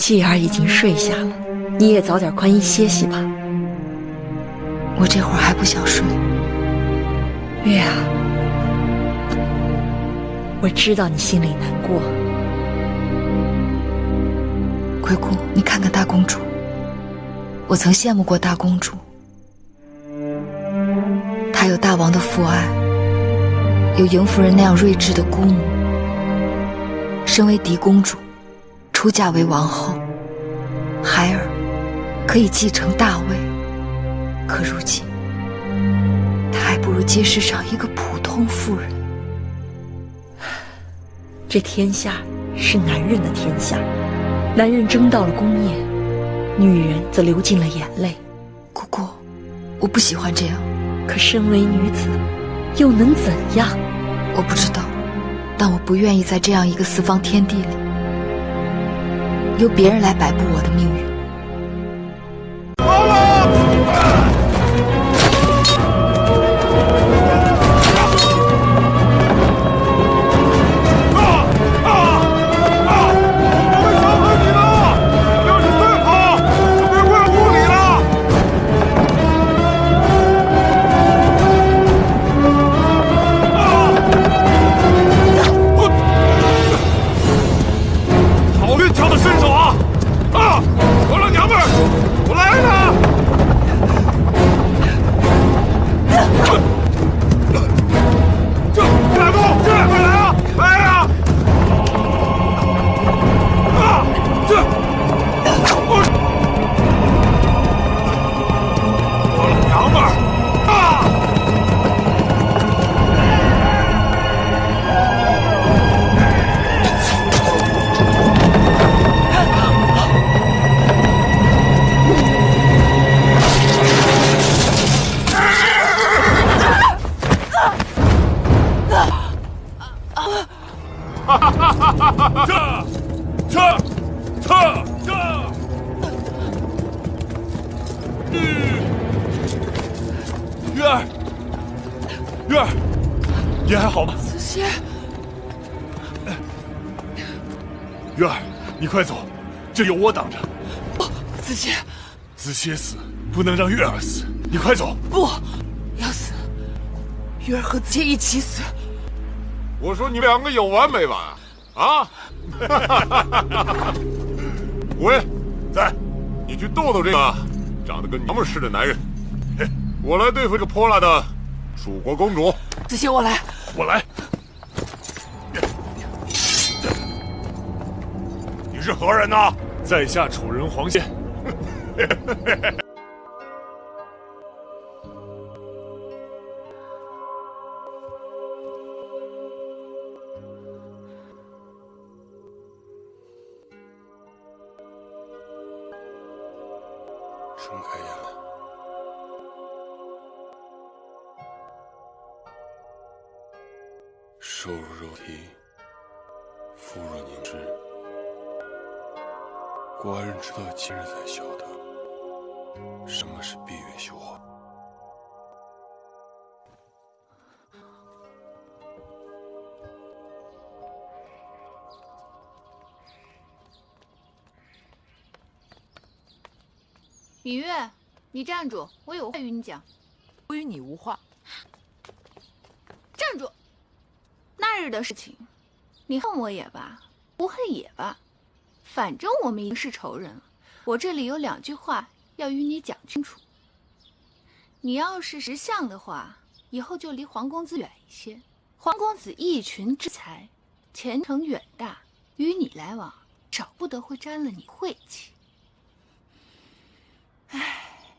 继儿已经睡下了，你也早点宽衣歇息吧。我这会儿还不想睡。月啊，我知道你心里难过。鬼谷，你看看大公主，我曾羡慕过大公主。她有大王的父爱，有嬴夫人那样睿智的姑母。身为嫡公主，出嫁为王后，孩儿可以继承大位。可如今，她还不如街市上一个普通妇人。这天下是男人的天下，男人争到了功业，女人则流尽了眼泪。姑姑，我不喜欢这样。可身为女子，又能怎样？我不知道，但我不愿意在这样一个四方天地里，由别人来摆布我的命运。月儿，月儿，你还好吗？子歇，月儿，你快走，这有我挡着。子歇，子歇死，不能让月儿死，你快走。不要死，月儿和子歇一起死。我说你们两个有完没完啊？喂，在，你去逗逗这个长得跟娘们似的男人，我来对付这个泼辣的蜀国公主。子歇，我来，我来。你是何人呢？在下楚人黄仙。睁开眼来，瘦如肉体，肤若凝脂。寡人直到今日才晓得，什么是闭月羞花。芈月，你站住！我有话与你讲。我与你无话。站住！那日的事情，你恨我也罢，不恨也罢，反正我们已经是仇人了。我这里有2句话要与你讲清楚。你要是识相的话，以后就离黄公子远一些。黄公子一群之才，前程远大，与你来往，少不得会沾了你晦气。唉，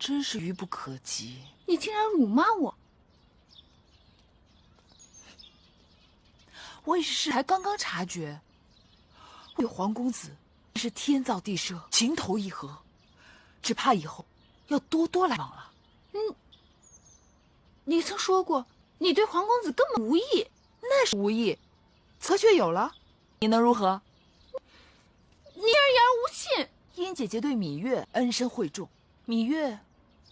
真是愚不可及。你竟然辱骂我！我也是事才刚刚察觉，我与黄公子是天造地设，情投意合，只怕以后要多多来往了。你曾说过，你对黄公子根本无意。那是无意，则却有了，你能如何？你而言而无信。殷姐姐对芈月恩深惠重，芈月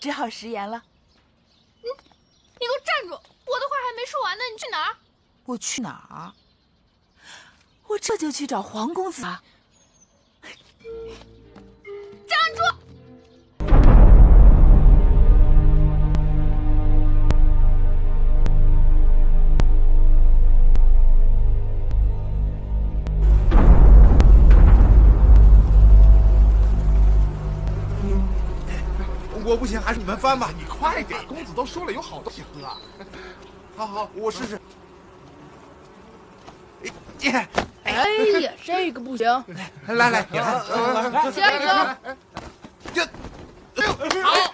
只好食言了。你给我站住！我的话还没说完呢，你去哪儿？我去哪儿？我这就去找黄公子啊！你我不行，还是你们翻吧。你快点，公子都说了有好东西喝。好，我试试。哎呀，这个不行。来，下一个。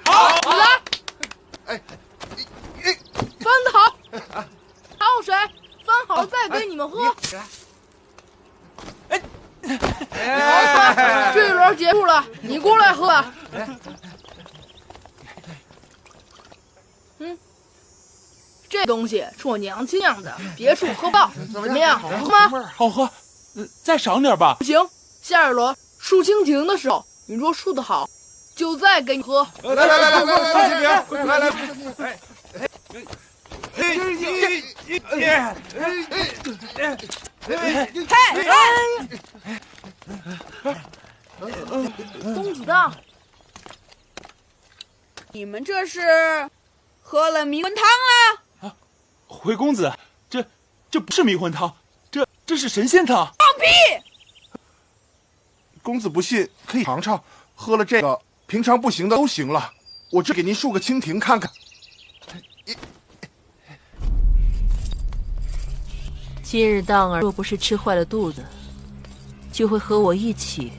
好，你来。翻得好，还有谁？翻好了再给你们喝。好，这一轮结束了，你过来喝吧。这东西是我娘亲酿的，别处喝不到，怎么样？好喝吗？好喝，再赏点吧。不行，下一轮树蜻蜓的时候，你若树得好，就再给你喝。来，树蜻蜓，来。公子道，你们这是喝了迷魂汤啊？回公子，这不是迷魂汤，这是神仙汤。放屁！公子不信可以尝尝，喝了这个，平常不行的都行了。我这给您竖个蜻蜓看看。今日当儿若不是吃坏了肚子，就会和我一起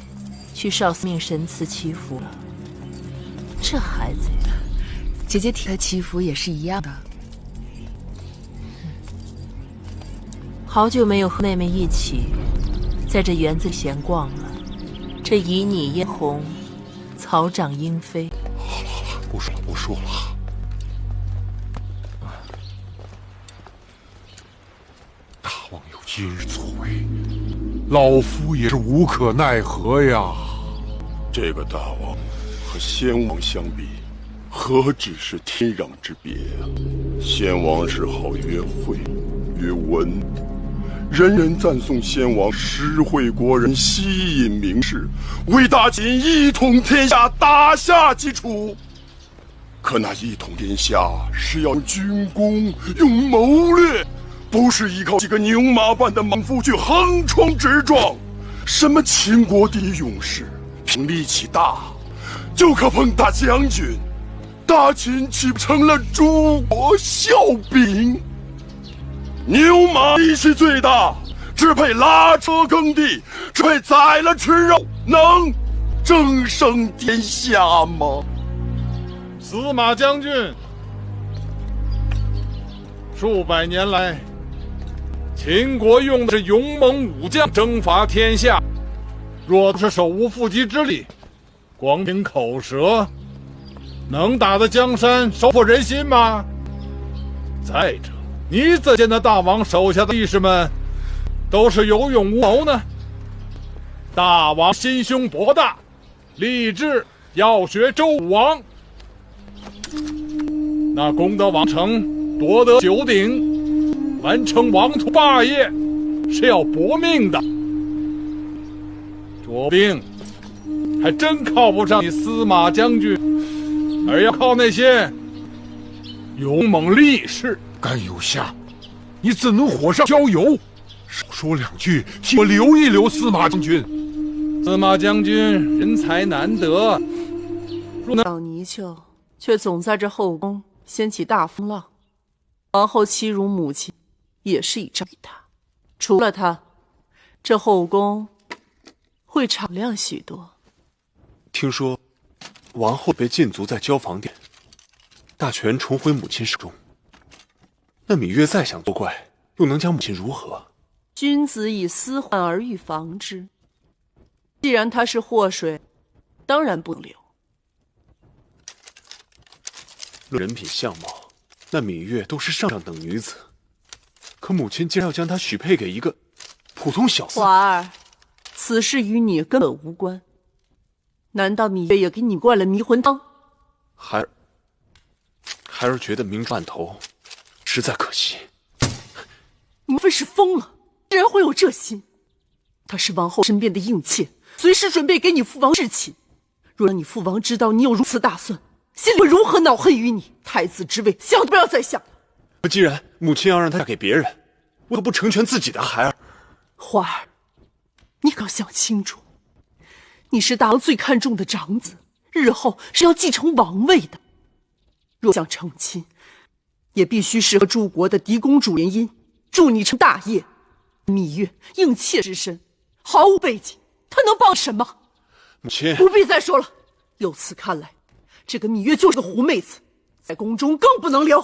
去少司命神祠祈福了。这孩子呀，姐姐替他祈福也是一样的。好久没有和妹妹一起在这园子里闲逛了。这旖旎嫣红，草长莺飞。好了，不说了。大王有今日作为，老夫也是无可奈何呀。这个大王和先王相比，何止是天壤之别啊！先王是好约会，约文，人人赞颂先王实惠国人，吸引名士，为大秦一统天下打下基础。可那一统天下是要用军功，用谋略，不是依靠几个牛马般的莽夫去横冲直撞。什么秦国第一勇士，凭力气大就可碰大将军，大秦岂不成了诸国笑柄？牛马力气最大，只配拉车耕地，只配宰了吃肉，能争胜天下吗？司马将军，数百年来，秦国用的是勇猛武将征伐天下，若不是手无缚鸡之力，光凭口舌，能打得江山收复人心吗？再者，你怎见那大王手下的义士们都是有勇无谋呢？大王心胸博大，立志要学周武王。那攻得王城，夺得九鼎，完成王图霸业，是要搏命的。卓兵还真靠不上你司马将军，而要靠那些勇猛力士。甘有下，你怎能火上浇油？少说两句，替我留一留司马将军。司马将军人才难得，老泥鳅却总在这后宫掀起大风浪。王后欺辱母亲，也是倚仗他。除了他，这后宫会敞亮许多。听说王后被禁足在交房殿，大权重回母亲手中。那芈月再想作怪，又能将母亲如何？君子以私患而预防之。既然他是祸水，当然不能留。论人品相貌，那芈月都是上等女子，可母亲竟然要将她许配给一个普通小厮。华儿，此事与你根本无关。难道芈月也给你灌了迷魂汤？孩儿觉得明珠暗投，实在可惜。你莫非是疯了？竟然会有这心？她是王后身边的硬妾，随时准备给你父王侍寝。若让你父王知道你有如此大算，心里会如何恼恨于你？太子之位，想都不要再想了。可既然母亲要让她嫁给别人，我可不成全自己的孩儿。花儿，你可要想清楚，你是大王最看重的长子，日后是要继承王位的。若想成亲，也必须是和诸国的嫡公主联姻，助你成大业。芈月应妾之身，毫无背景，她能帮什么？母亲，不必再说了。由此看来，这个芈月就是个狐妹子，在宫中更不能留。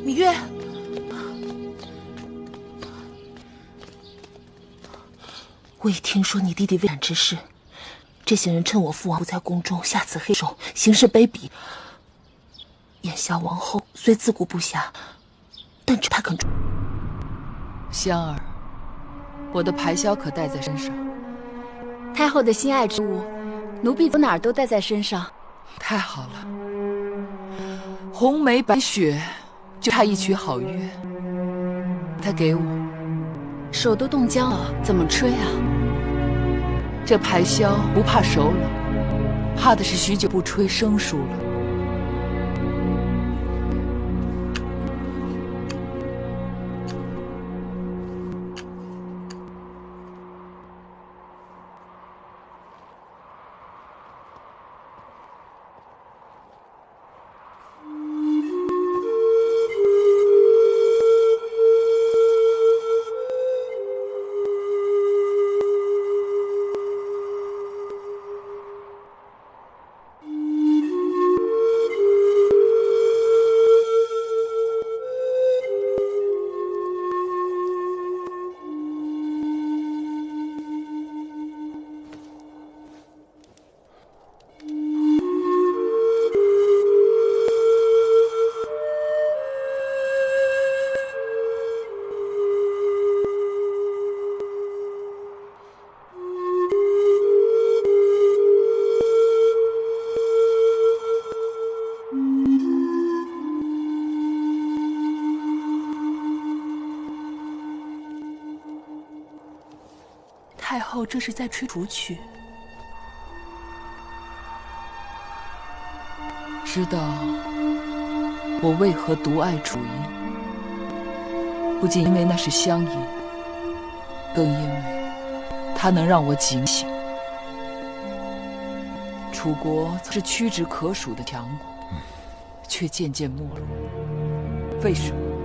芈月，我已听说你弟弟未产之事，这些人趁我父王不在宫中下此黑手，行事卑鄙。眼下王后虽自顾不暇，但只她肯。香儿，我的排箫可带在身上。太后的心爱之物，奴婢走哪儿都带在身上。太好了，红梅白雪，就差一曲好乐。他给我，手都冻僵了，怎么吹啊？这排箫不怕熟了，怕的是许久不吹生疏了。太后这是在吹楚曲。知道我为何独爱楚音，不仅因为那是乡音，更因为它能让我警醒。楚国曾是屈指可数的强国，却渐渐没落。为什么？